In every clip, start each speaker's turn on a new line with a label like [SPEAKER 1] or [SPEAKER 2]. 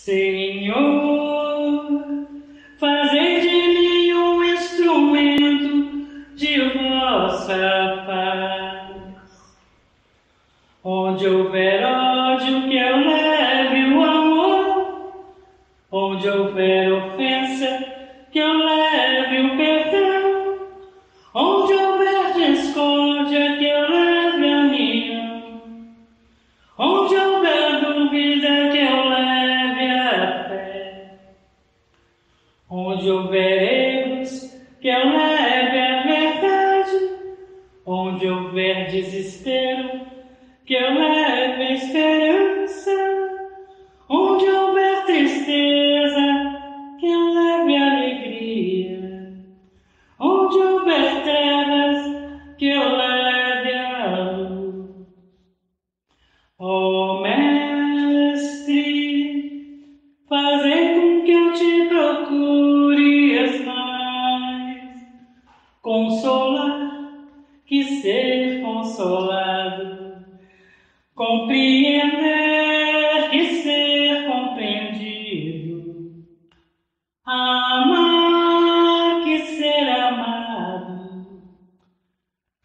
[SPEAKER 1] Senhor, fazei de mim um instrumento de vossa paz. Onde houver ódio, que eu leve o amor. Onde houver ofensa, que eu leve o perdão. Onde houver discórdia, que eu leve a união. Onde houver dúvida, que eu leve a fé. Onde houver erros, que eu leve a verdade. Onde houver desespero, que eu leve a esperança. Onde houver tristeza, que eu leve a alegria. Onde houver trevas, que eu leve a luz. Ó Mestre, fazei com que eu te procure mais, consolar que ser consolado, compreender que ser compreendido, amar que ser amado,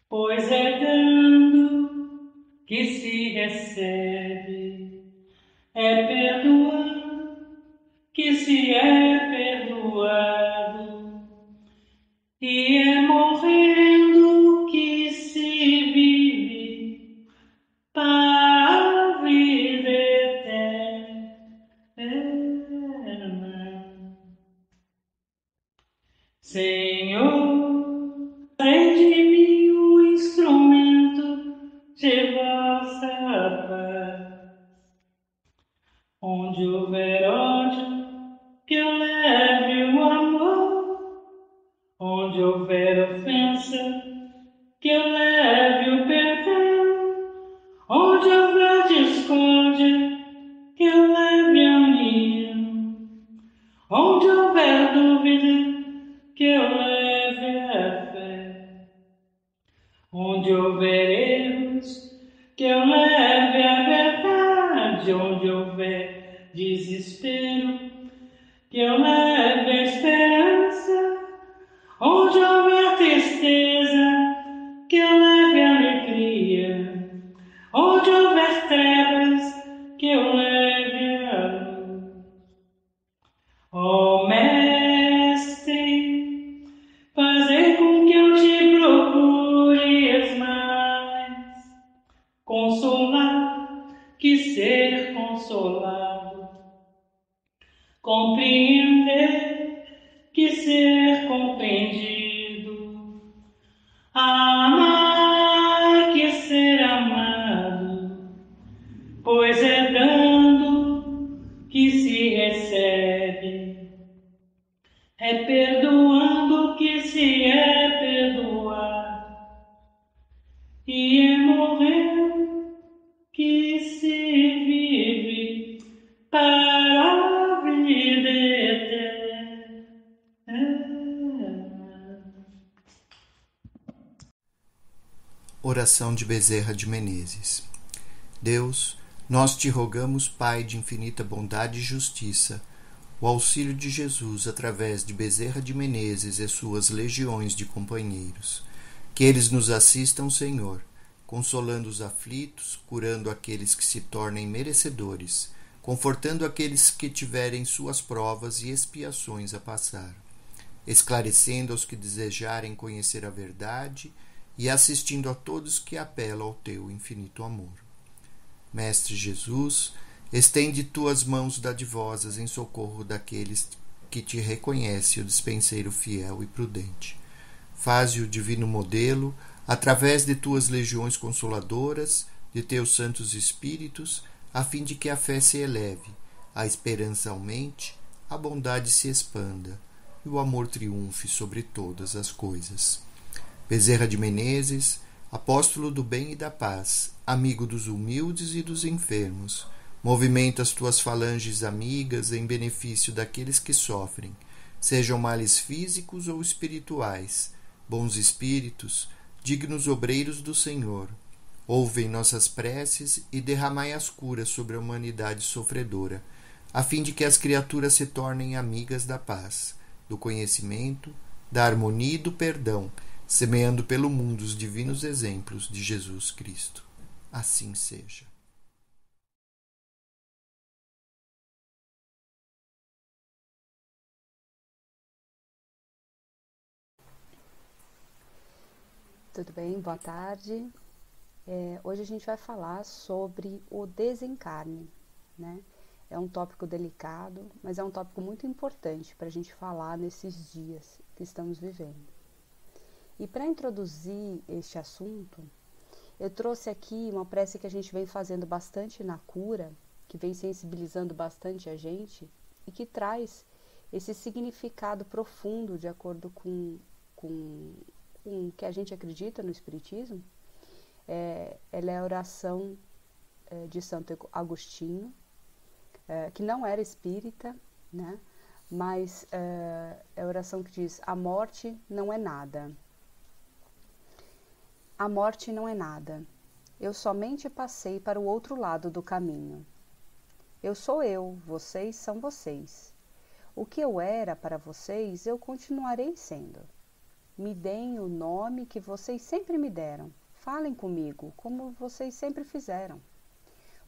[SPEAKER 1] pois é dando que se recebe, é perdoando que se é perdoado, e é morrendo que se vive para a vida eterna. Senhor, fazei de mim um instrumento de vossa paz. Onde houver ódio, que eu leve o amor. Onde houver ofensa, que eu leve o perdão. Onde houver discórdia, que eu leve a união. Onde houver dúvida, que eu leve a fé. Onde houver erros, que eu leve a verdade. Onde houver desespero, que eu leve a esperança. Onde houver tristeza, que eu leve a alegria. Onde houver trevas, que eu leve a luz. Ó Mestre, fazei com que eu te procure mais, consolar que ser consolado, compreender que ser compreendido, amar que ser amado, pois é dando que se recebe, é perdoando que se é perdoado, e é morrendo que se vive para a vida eterna.
[SPEAKER 2] Oração de Bezerra de Menezes. Deus, nós te rogamos, Pai de infinita bondade e justiça, o auxílio de Jesus através de Bezerra de Menezes e suas legiões de companheiros. Que eles nos assistam, Senhor, consolando os aflitos, curando aqueles que se tornem merecedores, confortando aqueles que tiverem suas provas e expiações a passar, esclarecendo aos que desejarem conhecer a verdade e assistindo a todos que apelam ao teu infinito amor. Mestre Jesus, estende tuas mãos dadivosas em socorro daqueles que te reconhecem o dispenseiro fiel e prudente. Faze o divino modelo, através de tuas legiões consoladoras, de teus santos espíritos, a fim de que a fé se eleve, a esperança aumente, a bondade se expanda e o amor triunfe sobre todas as coisas. Bezerra de Menezes, apóstolo do bem e da paz, amigo dos humildes e dos enfermos, movimenta as tuas falanges amigas em benefício daqueles que sofrem, sejam males físicos ou espirituais. Bons espíritos, dignos obreiros do Senhor, ouvem nossas preces e derramai as curas sobre a humanidade sofredora, a fim de que as criaturas se tornem amigas da paz, do conhecimento, da harmonia e do perdão, semeando pelo mundo os divinos exemplos de Jesus Cristo. Assim seja.
[SPEAKER 3] Tudo bem? Boa tarde. Hoje a gente vai falar sobre o desencarne, né? É um tópico delicado, mas é um tópico muito importante para a gente falar nesses dias que estamos vivendo. E para introduzir este assunto, eu trouxe aqui uma prece que a gente vem fazendo bastante na cura, que vem sensibilizando bastante a gente e que traz esse significado profundo de acordo com o que a gente acredita no Espiritismo. Ela é a oração de Santo Agostinho, que não era espírita, né? Mas é a oração que diz: a morte não é nada. A morte não é nada. Eu somente passei para o outro lado do caminho. Eu sou eu, vocês são vocês. O que eu era para vocês, eu continuarei sendo. Me deem o nome que vocês sempre me deram. Falem comigo, como vocês sempre fizeram.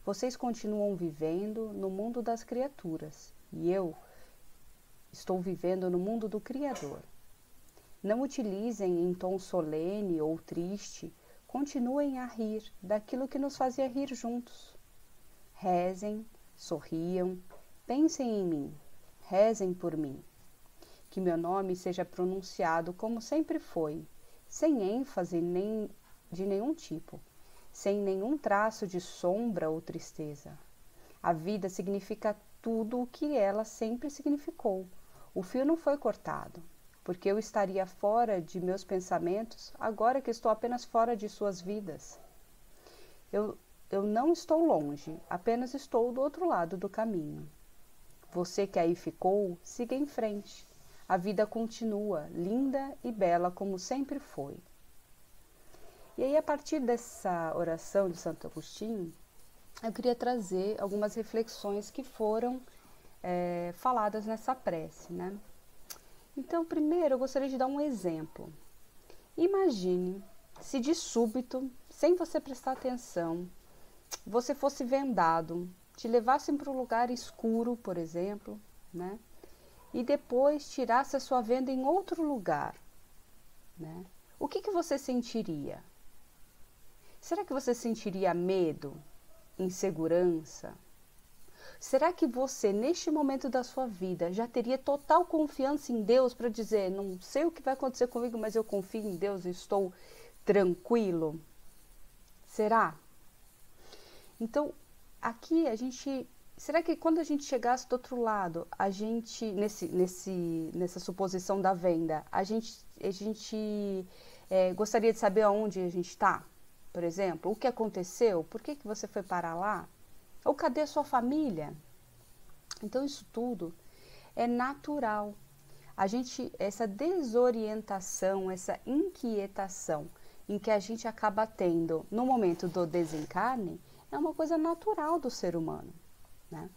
[SPEAKER 3] Vocês continuam vivendo no mundo das criaturas, e eu estou vivendo no mundo do Criador. Não utilizem em tom solene ou triste, continuem a rir daquilo que nos fazia rir juntos. Rezem, sorriam, pensem em mim, rezem por mim. Que meu nome seja pronunciado como sempre foi, sem ênfase de nenhum tipo, sem nenhum traço de sombra ou tristeza. A vida significa tudo o que ela sempre significou. O fio não foi cortado, porque eu estaria fora de meus pensamentos agora que estou apenas fora de suas vidas. Eu não estou longe, apenas estou do outro lado do caminho. Você que aí ficou, siga em frente. A vida continua, linda e bela como sempre foi. E aí, a partir dessa oração de Santo Agostinho, eu queria trazer algumas reflexões que foram faladas nessa prece, né? Então, primeiro, eu gostaria de dar um exemplo. Imagine se de súbito, sem você prestar atenção, você fosse vendado, te levassem para um lugar escuro, por exemplo, né? E depois tirasse a sua venda em outro lugar, né? O que você sentiria? Será que você sentiria medo, insegurança? Será que você, neste momento da sua vida, já teria total confiança em Deus para dizer: não sei o que vai acontecer comigo, mas eu confio em Deus e estou tranquilo? Será? Então, aqui a gente... Será que quando a gente chegasse do outro lado, a gente, nessa suposição da venda, a gente gostaria de saber aonde a gente está? Por exemplo, o que aconteceu? Por que você foi parar lá? Ou cadê a sua família? Então, isso tudo é natural. Essa desorientação, essa inquietação em que a gente acaba tendo no momento do desencarne, é uma coisa natural do ser humano. Né?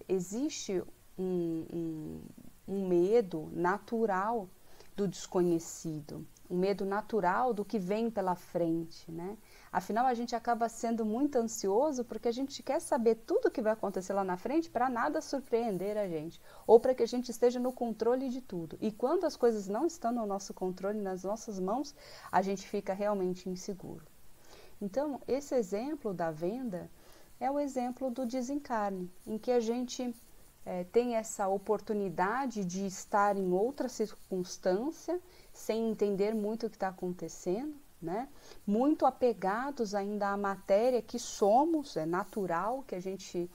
[SPEAKER 3] Existe um medo natural do desconhecido, um medo natural do que vem pela frente, né? Afinal, a gente acaba sendo muito ansioso porque a gente quer saber tudo o que vai acontecer lá na frente para nada surpreender a gente, ou para que a gente esteja no controle de tudo. E quando as coisas não estão no nosso controle, nas nossas mãos, a gente fica realmente inseguro. Então, esse exemplo da venda é o exemplo do desencarne, em que a gente tem essa oportunidade de estar em outra circunstância, sem entender muito o que está acontecendo, né? Muito apegados ainda à matéria que somos, é natural que a gente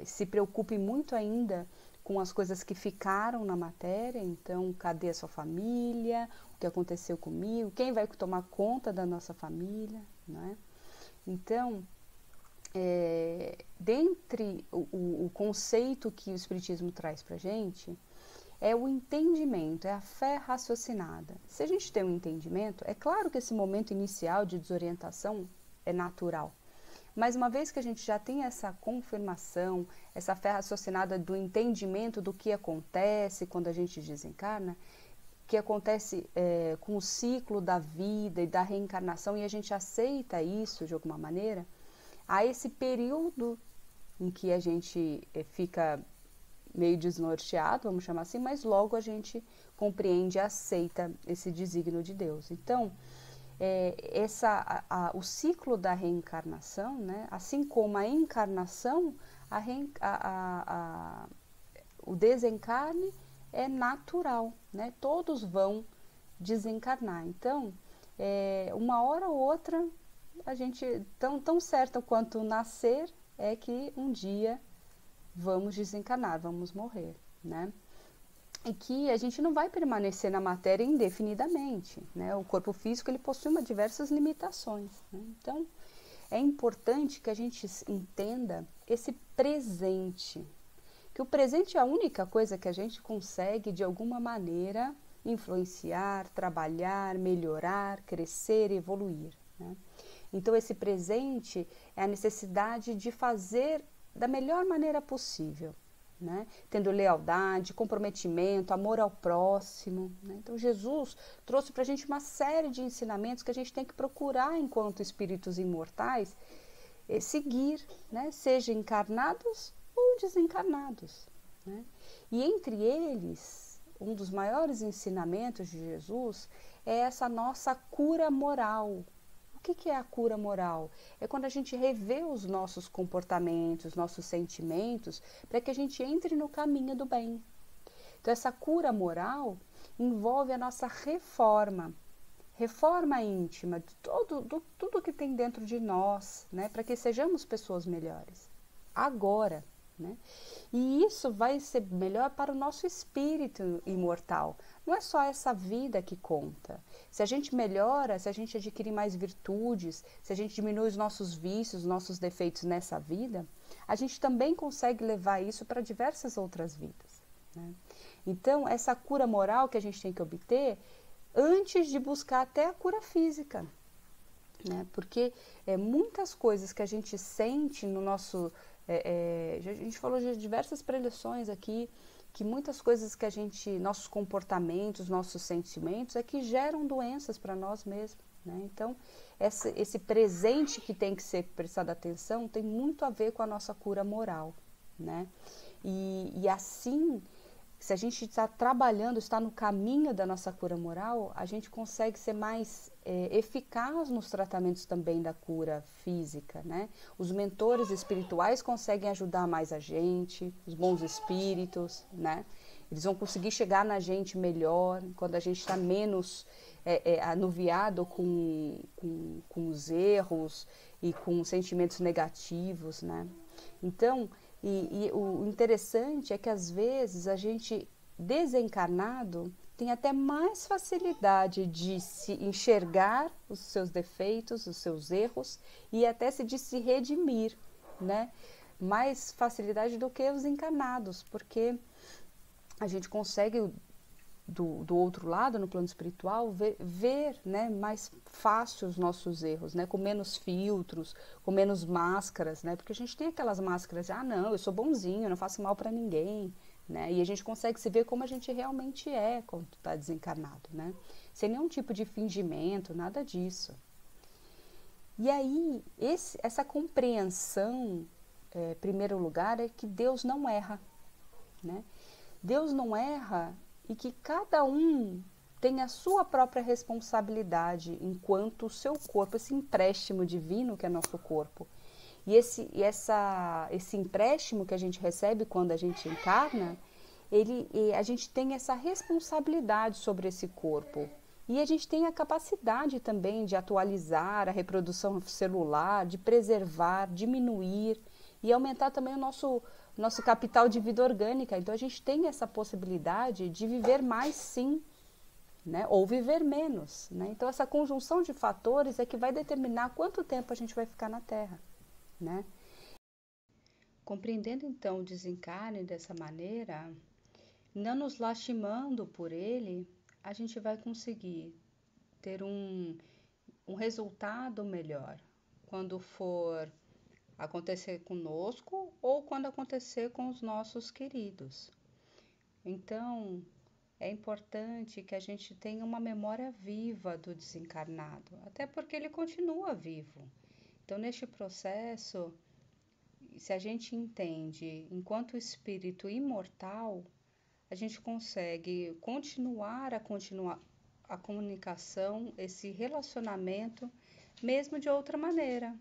[SPEAKER 3] se preocupe muito ainda com as coisas que ficaram na matéria. Então, cadê a sua família? O que aconteceu comigo? Quem vai tomar conta da nossa família? Né? Então, dentre o conceito que o Espiritismo traz para a gente, é o entendimento, é a fé raciocinada. Se a gente tem um entendimento, é claro que esse momento inicial de desorientação é natural, Mas uma vez que a gente já tem essa confirmação, essa fé raciocinada do entendimento do que acontece quando a gente desencarna, que acontece com o ciclo da vida e da reencarnação, e a gente aceita isso de alguma maneira, há esse período em que a gente fica meio desnorteado, vamos chamar assim, mas logo a gente compreende e aceita esse desígnio de Deus. Então, o ciclo da reencarnação, né, assim como a encarnação, o desencarne é natural, né? Todos vão desencarnar. Então, uma hora ou outra, a gente, tão certo quanto nascer, é que um dia vamos desencarnar, vamos morrer, né? E que a gente não vai permanecer na matéria indefinidamente, né? O corpo físico, ele possui diversas limitações, né? Então, é importante que a gente entenda esse presente, que o presente é a única coisa que a gente consegue, de alguma maneira, influenciar, trabalhar, melhorar, crescer, evoluir, né? Então, esse presente é a necessidade de fazer da melhor maneira possível, né? Tendo lealdade, comprometimento, amor ao próximo, né? Então, Jesus trouxe para a gente uma série de ensinamentos que a gente tem que procurar, enquanto espíritos imortais, seguir, né? Seja encarnados ou desencarnados, né? E entre eles, um dos maiores ensinamentos de Jesus é essa nossa cura moral. O que é a cura moral? É quando a gente revê os nossos comportamentos, nossos sentimentos, para que a gente entre no caminho do bem. Então, essa cura moral envolve a nossa reforma íntima de tudo que tem dentro de nós, né, para que sejamos pessoas melhores. Agora, né? E isso vai ser melhor para o nosso espírito imortal. Não é só essa vida que conta. Se a gente melhora, se a gente adquire mais virtudes, se a gente diminui os nossos vícios, os nossos defeitos nessa vida, a gente também consegue levar isso para diversas outras vidas, né? Então, essa cura moral que a gente tem que obter antes de buscar até a cura física, né? Porque muitas coisas que a gente sente no nosso... a gente falou de diversas preleções aqui, que muitas coisas que nossos comportamentos, nossos sentimentos, que geram doenças para nós mesmos, né? Então, esse presente que tem que ser prestado atenção tem muito a ver com a nossa cura moral, né? E assim, se a gente está trabalhando, está no caminho da nossa cura moral, a gente consegue ser mais eficaz nos tratamentos também da cura física, né? Os mentores espirituais conseguem ajudar mais a gente, os bons espíritos, né? Eles vão conseguir chegar na gente melhor, quando a gente está menos anuviado com os erros e com sentimentos negativos, né? Então, o interessante é que às vezes a gente desencarnado tem até mais facilidade de se enxergar os seus defeitos, os seus erros e até de se redimir, né? Mais facilidade do que os encarnados, porque a gente consegue do outro lado, no plano espiritual, ver, né, mais fácil os nossos erros, né, com menos filtros, com menos máscaras, né, porque a gente tem aquelas máscaras de, não, eu sou bonzinho, eu não faço mal para ninguém, né, e a gente consegue se ver como a gente realmente é quando está desencarnado, né, sem nenhum tipo de fingimento, nada disso. E aí, essa compreensão, em primeiro lugar, é que Deus não erra, né, Deus não erra e que cada um tem a sua própria responsabilidade enquanto o seu corpo, esse empréstimo divino que é nosso corpo. E esse empréstimo que a gente recebe quando a gente encarna, a gente tem essa responsabilidade sobre esse corpo. E a gente tem a capacidade também de atualizar a reprodução celular, de preservar, diminuir e aumentar também o nosso capital de vida orgânica. Então, a gente tem essa possibilidade de viver mais, sim, né? Ou viver menos, né? Então, essa conjunção de fatores é que vai determinar quanto tempo a gente vai ficar na Terra, né? Compreendendo, então, o desencarne dessa maneira, não nos lastimando por ele, a gente vai conseguir ter um resultado melhor quando for acontecer conosco ou quando acontecer com os nossos queridos. Então, é importante que a gente tenha uma memória viva do desencarnado, até porque ele continua vivo. Então, neste processo, se a gente entende enquanto espírito imortal, a gente consegue continuar a comunicação, esse relacionamento, mesmo de outra maneira,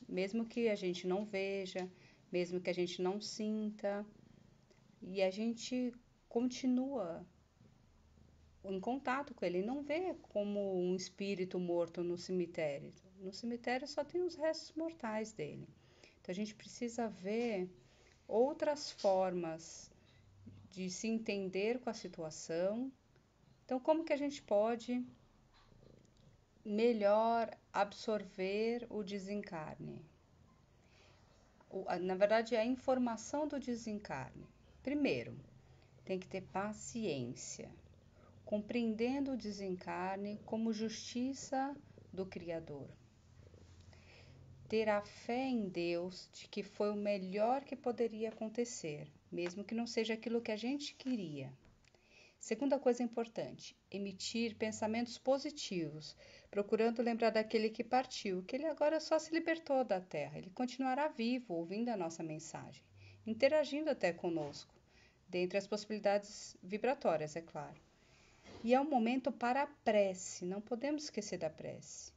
[SPEAKER 3] mesmo que a gente não veja, mesmo que a gente não sinta, e a gente continua em contato com ele, não vê como um espírito morto no cemitério. No cemitério só tem os restos mortais dele. Então a gente precisa ver outras formas de se entender com a situação. Então, como que a gente pode melhor absorver o desencarne? Na verdade, a informação do desencarne. Primeiro, tem que ter paciência, compreendendo o desencarne como justiça do Criador. Ter a fé em Deus de que foi o melhor que poderia acontecer, mesmo que não seja aquilo que a gente queria. Segunda coisa importante, emitir pensamentos positivos, procurando lembrar daquele que partiu, que ele agora só se libertou da Terra, ele continuará vivo, ouvindo a nossa mensagem, interagindo até conosco, dentre as possibilidades vibratórias, é claro. E é um momento para a prece, não podemos esquecer da prece.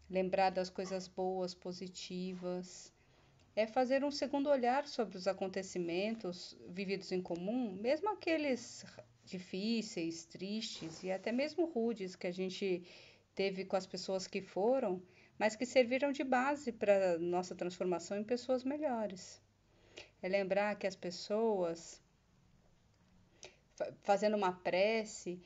[SPEAKER 3] Lembrar das coisas boas, positivas, é fazer um segundo olhar sobre os acontecimentos vividos em comum, mesmo aqueles difíceis, tristes e até mesmo rudes que a gente teve com as pessoas que foram, mas que serviram de base para nossa transformação em pessoas melhores. É lembrar que as pessoas, fazendo uma prece,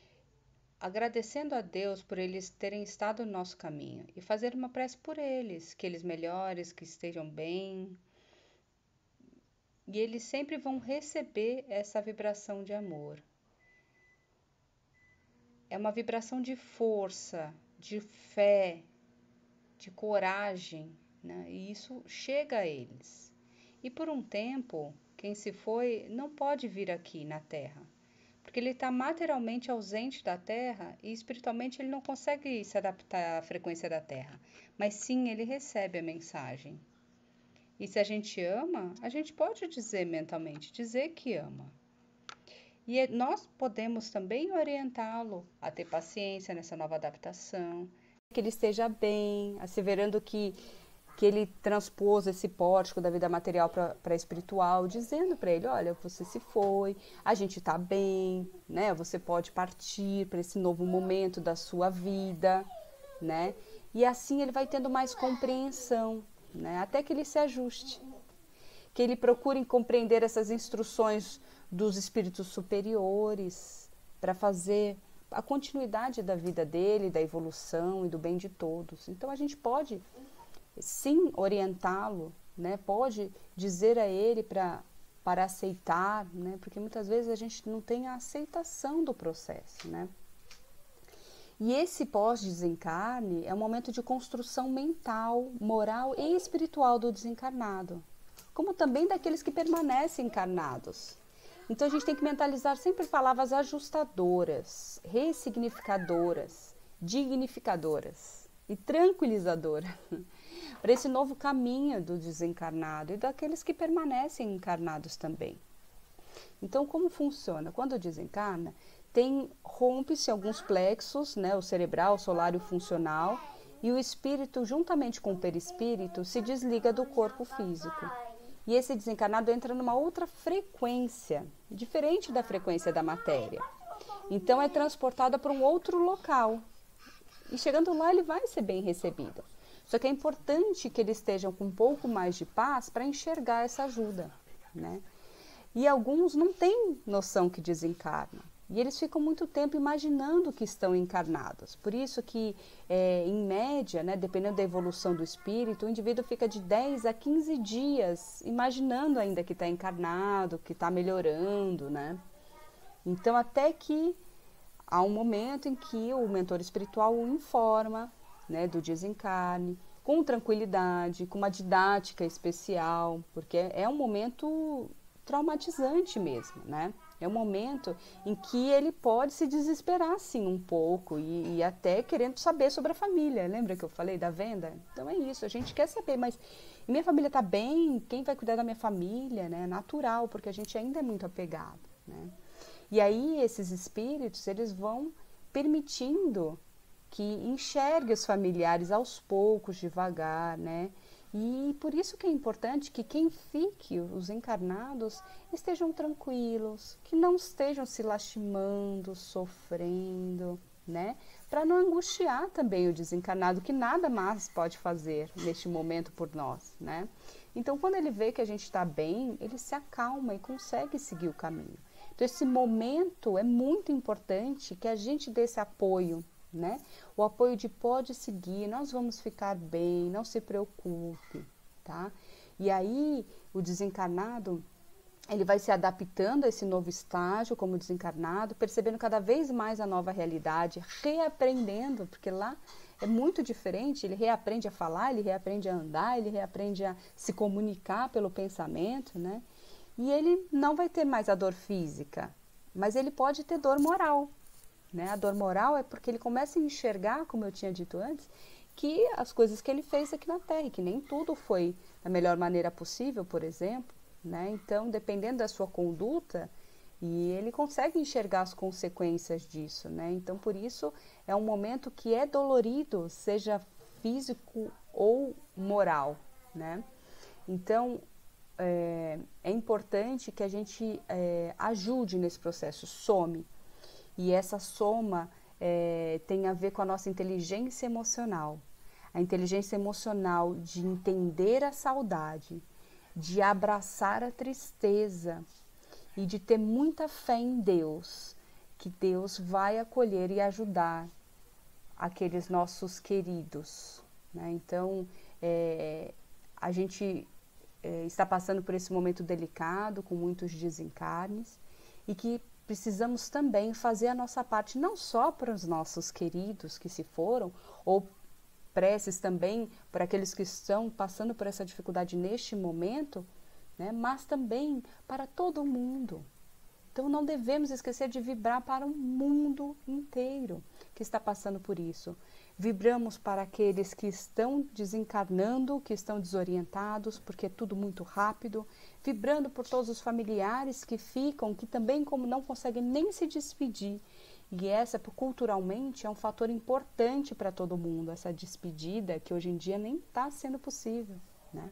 [SPEAKER 3] agradecendo a Deus por eles terem estado no nosso caminho e fazer uma prece por eles, que eles melhores, que estejam bem. E eles sempre vão receber essa vibração de amor. É uma vibração de força, de fé, de coragem, né? E isso chega a eles. E por um tempo, quem se foi não pode vir aqui na Terra, porque ele está materialmente ausente da Terra e espiritualmente ele não consegue se adaptar à frequência da Terra, mas sim ele recebe a mensagem. E se a gente ama, a gente pode dizer mentalmente, dizer que ama. E nós podemos também orientá-lo a ter paciência nessa nova adaptação, que ele esteja bem, asseverando que ele transpôs esse pórtico da vida material para a espiritual, dizendo para ele, olha, você se foi, a gente está bem, né? Você pode partir para esse novo momento da sua vida, né? E assim ele vai tendo mais compreensão, né? Até que ele se ajuste, que ele procure compreender essas instruções dos espíritos superiores para fazer a continuidade da vida dele, da evolução e do bem de todos. Então a gente pode sim orientá-lo, né? Pode dizer a ele para aceitar, né? Porque muitas vezes a gente não tem a aceitação do processo, né? E esse pós-desencarne é um momento de construção mental, moral e espiritual do desencarnado, como também daqueles que permanecem encarnados. Então a gente tem que mentalizar sempre palavras ajustadoras, ressignificadoras, dignificadoras e tranquilizadoras para esse novo caminho do desencarnado e daqueles que permanecem encarnados também. Então, como funciona? Quando desencarna, rompe-se alguns plexos, né, o cerebral, o solar e o funcional, e o espírito, juntamente com o perispírito, se desliga do corpo físico. E esse desencarnado entra numa outra frequência, diferente da frequência da matéria. Então é transportado para um outro local. E chegando lá ele vai ser bem recebido. Só que é importante que eles estejam com um pouco mais de paz para enxergar essa ajuda, né? E alguns não têm noção que desencarnam. E eles ficam muito tempo imaginando que estão encarnados. Por isso que, em média, né, dependendo da evolução do espírito, o indivíduo fica de 10 a 15 dias imaginando ainda que está encarnado, que está melhorando, né? Então, até que há um momento em que o mentor espiritual o informa, né, do desencarne, com tranquilidade, com uma didática especial, porque é um momento traumatizante mesmo, né? É um momento em que ele pode se desesperar, assim, um pouco e até querendo saber sobre a família. Lembra que eu falei da venda? Então é isso, a gente quer saber, mas minha família está bem? Quem vai cuidar da minha família? Né? É natural, porque a gente ainda é muito apegado, né? E aí esses espíritos, eles vão permitindo que enxergue os familiares aos poucos, devagar, né? E por isso que é importante que quem fique, os encarnados, estejam tranquilos, que não estejam se lastimando, sofrendo, né? Para não angustiar também o desencarnado, que nada mais pode fazer neste momento por nós, né? Então, quando ele vê que a gente está bem, ele se acalma e consegue seguir o caminho. Então, esse momento é muito importante que a gente dê esse apoio, né? O apoio de pode seguir, nós vamos ficar bem, não se preocupe, tá? E aí o desencarnado, ele vai se adaptando a esse novo estágio como desencarnado, percebendo cada vez mais a nova realidade, reaprendendo, porque lá é muito diferente, ele reaprende a falar, ele reaprende a andar, ele reaprende a se comunicar pelo pensamento, né? E ele não vai ter mais a dor física, mas ele pode ter dor moral, né? A dor moral é porque ele começa a enxergar, como eu tinha dito antes, que as coisas que ele fez aqui na Terra, que nem tudo foi da melhor maneira possível, por exemplo, né? Então, dependendo da sua conduta, e ele consegue enxergar as consequências disso, né? Então, por isso, é um momento que é dolorido, seja físico ou moral, né? Então, é importante que a gente ajude nesse processo, some. E essa soma tem a ver com a nossa inteligência emocional. A inteligência emocional de entender a saudade, de abraçar a tristeza e de ter muita fé em Deus, que Deus vai acolher e ajudar aqueles nossos queridos, né? Então, a gente está passando por esse momento delicado, com muitos desencarnes, e que precisamos também fazer a nossa parte, não só para os nossos queridos que se foram, ou preces também para aqueles que estão passando por essa dificuldade neste momento, né, mas também para todo mundo. Então não devemos esquecer de vibrar para o mundo inteiro que está passando por isso. Vibramos para aqueles que estão desencarnando, que estão desorientados, porque é tudo muito rápido. Vibrando por todos os familiares que ficam, que também como não conseguem nem se despedir. E essa, culturalmente, é um fator importante para todo mundo, essa despedida que hoje em dia nem está sendo possível, né?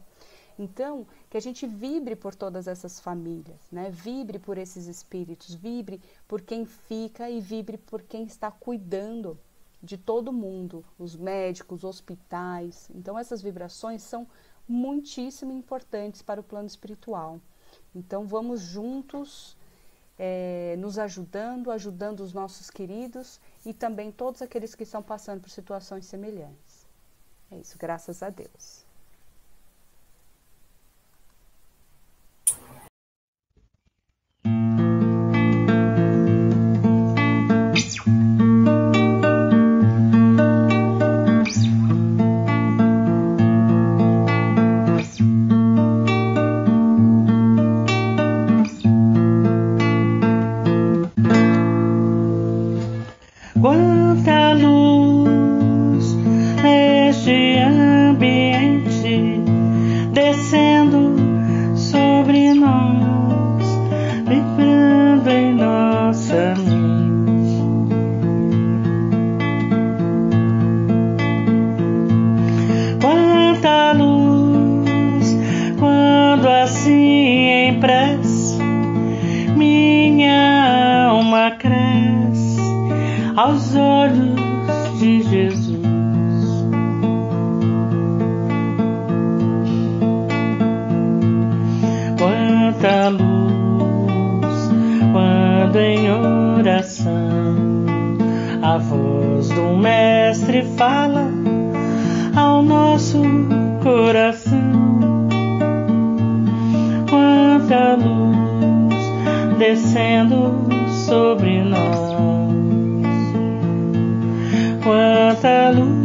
[SPEAKER 3] Então, que a gente vibre por todas essas famílias, né? Vibre por esses espíritos, vibre por quem fica e vibre por quem está cuidando de todo mundo, os médicos, hospitais. Então, essas vibrações são muitíssimo importantes para o plano espiritual. Então, vamos juntos, nos ajudando os nossos queridos e também todos aqueles que estão passando por situações semelhantes. É isso, graças a Deus.
[SPEAKER 1] Quanta luz neste ambiente descendo sobre nós, vibrando em nossa mente. Quanta luz quando assim em prece minha alma cresce aos olhos de Jesus. Quanta luz quando em oração a voz do Mestre fala ao nosso coração. Quanta luz descendo sobre nós. Quanta luz.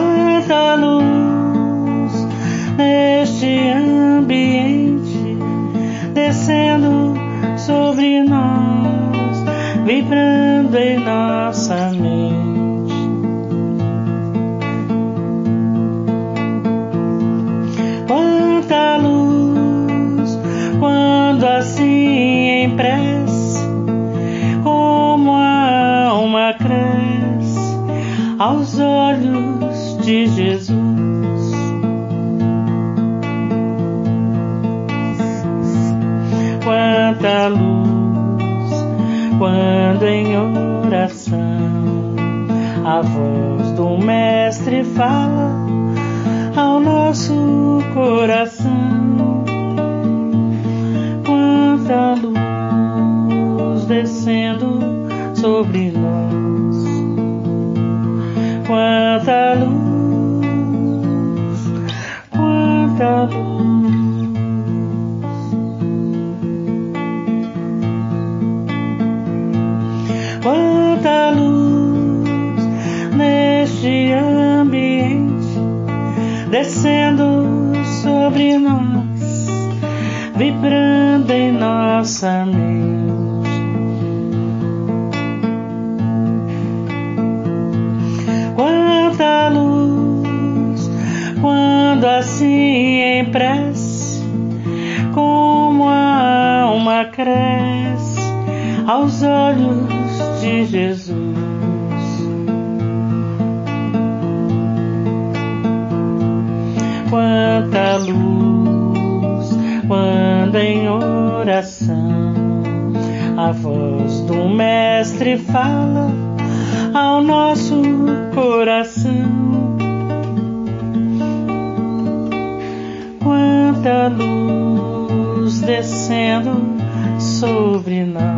[SPEAKER 1] Quanta luz neste ambiente, descendo sobre nós, vibrando em nossa mente. Quanta luz, quando assim em prece, como a alma cresce aos olhos de Jesus. Quanta luz, quando em oração a voz do Mestre fala ao nosso coração. Quanta luz descendo sobre nós. Quanta luz, quanta luz. Quanta luz neste ambiente, descendo sobre nós, vibrando em nossa mente. Quanta luz, quando assim em prece, como a alma cresce aos olhos de Jesus. Quanta luz, quando em oração a voz do Mestre fala ao nosso coração. Quanta luz descendo sobre nós.